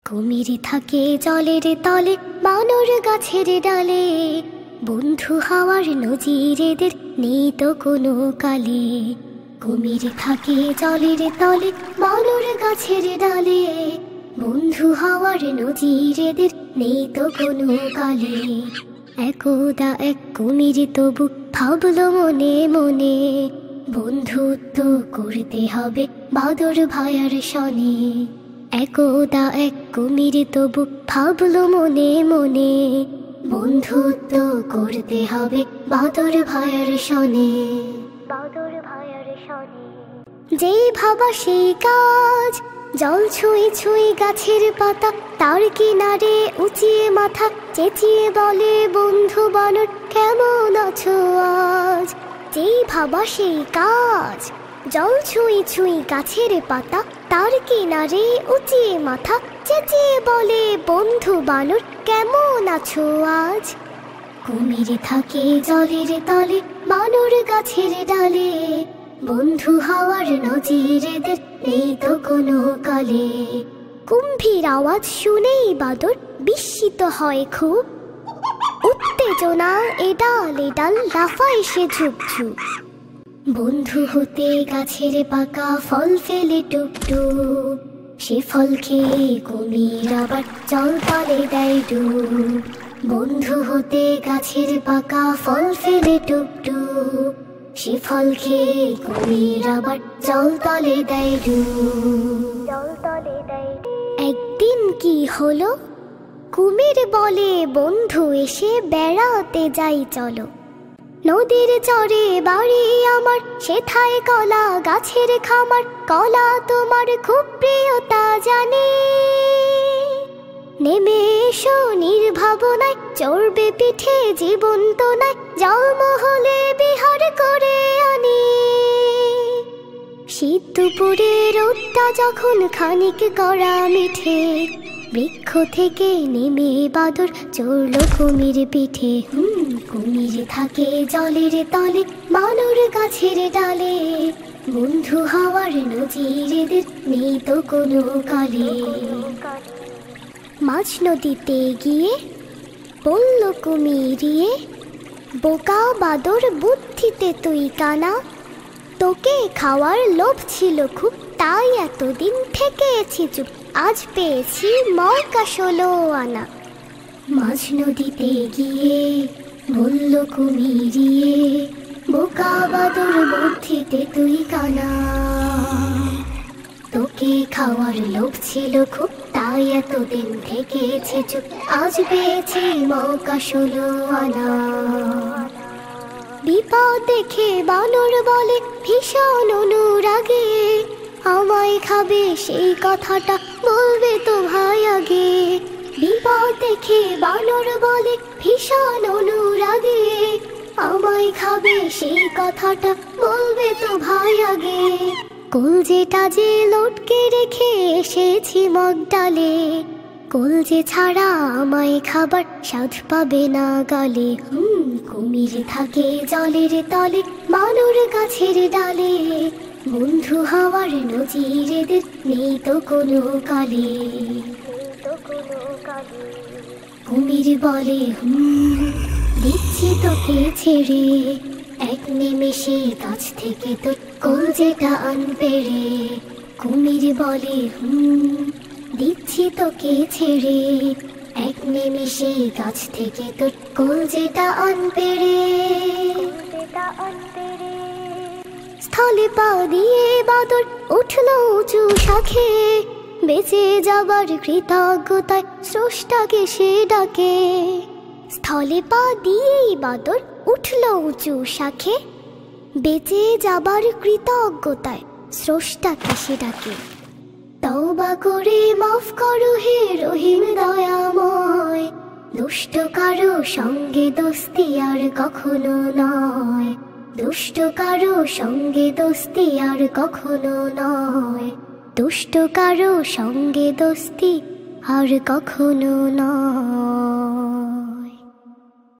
কুমির থাকে জলের তলে, বানর গাছের ডালে, বন্ধু হওয়ার নজির এদের নেই তো কোনো কালে। কুমির থাকে জলের তলে, বানর গাছের ডালে, বন্ধু হওয়ার নজির এদের নেই তো কোনো কালে। একদা এক কুমির তবু ভাবলো মনে মনে, বন্ধুত্ব করতে হবে বাদর ভায়ার সনে। একদা এক কুমির তবু ভাবলো মনে মনে, বন্ধুত্ব করতে হবে বাদর ভায়ার সনে। বাদর ভায়ার সনে যেই ভাবা সেই কাজ, জল ছুঁই ছুঁই গাছের পাতা, তার কিনারে উঁচিয়ে মাথা, চেঁচিয়ে বলে বন্ধু বানর কেমন আছো আজ। যেই ভাবা সেই কাজ, জল ছুঁই ছুঁই গাছের পাতা, তার কিনারে উঁচিয়ে মাথা, চেঁচিয়ে বলে বন্ধু বানর কেমন আছো আজ। কুমির থাকে জলের তলে, বানর গাছের ডালে, বন্ধু হওয়ার নজির এদের নেই তো কোনো কালে। কুম্ভীর আওয়াজ শুনেই বাদর বিস্মিত হয় খুব, উত্তেজনা এডাল এডাল লাফায় সে ঝুপ ঝুপ। বন্ধু হতে গাছের পাকা ফল ফেলে টুপটুপ, সে ফল খেয়ে কুমির আবার জল তলে দেয় ডুব। বন্ধু হতে গাছের পাকা ফল ফেলে টুপটুপ, সে ফল খেয়ে কুমির আবার জল তলে দেয় ডুব। একদিন কি হলো, কুমির বলে বন্ধু এসে বেড়াতে যাই চলো। নদীর চরে বাড়ি আমার, সেথায় কলা গাছের খামার, কলা তোমার খুব প্রিয় তা জানি। নেমে এসো নির্ভাবনায়, চড়বে পিঠে জীবন্ত নাই, জলমহলে বিহার করে আনি। শীত দুপুরে রোদটা যখন খানিক কড়া মিঠে, বৃক্ষ থেকে নেমে বাদর চড়ল কুমির পিঠে। কুমির থাকে জলের তলে, বানর গাছের ডালে, বন্ধু হওয়ার নজির এদের নেই তো কোনো কালে। মাঝ নদীতে গিয়ে বলল কুমিরিয়ে, বোকা বাদর বুদ্ধিতে তুই কানা, তোকে খাওয়ার লোভ ছিল খুব, তাই এতদিন থেকেছি চুপ, আজ পেয়েছি মৌকা 16 আনা। মাঝ নদীতে গিয়ে বলল কুমিরিয়ে, বোকা বাদর বুদ্ধিতে তুই কানা, তোকে খাওয়ার লোভ ছিল খুব, তাই এতদিন থেকেছি চুপ, আজ পেয়েছি মৌকা 16 আনা। বিপদ দেখে বানর বলে ভীষণ অনুরাগে, আমায় খাবে সেই কথাটা বলবে তো ভাই আগে। বিপদ দেখে বানর বলে ভীষণ অনুরাগে, আমায় খাবে সেই কথাটা বলবে তো ভাই আগে। কলজেটা যে লটকে রেখে এসেছি মগ ডালে, কলজে ছাড়া আমায় খাবার স্বাদ পাবে না গালে। কুমির থাকে জলের তলে, বানর গাছের ডালে, বন্ধু হওয়ার নজির এদের নেই তো কোনো কালে। কুমির বলে দিচ্ছি তোকে ছেড়ে, এক নিমেষে গাছ থেকে তোর কলজেটা আনপেড়ে। কুমির বলে দিচ্ছি তোকে ছেড়ে, এক নিমেষে গাছ থেকে তোর কলজেটা আনপেড়ে। স্থলে পা দিয়ে বাদর উঠল উঁচু শাখে, বেঁচে যাবার কৃতজ্ঞতায় স্রষ্টাকে সে ডাকে। স্থলে পা দিয়েই বাদর উঠল উঁচু শাখে, বেঁচে যাবার কৃতজ্ঞতায় স্রষ্টাকে সে ডাকে। তওবা করে মাফ করো হে রহিম দয়াময়, দুষ্ট কারো সঙ্গে দোস্তি আর কখনো নয়, দুষ্ট কারো সঙ্গে দোস্তি আর কখনো নয়, দুষ্ট কারো সঙ্গে দোস্তি আর কখনো নয়।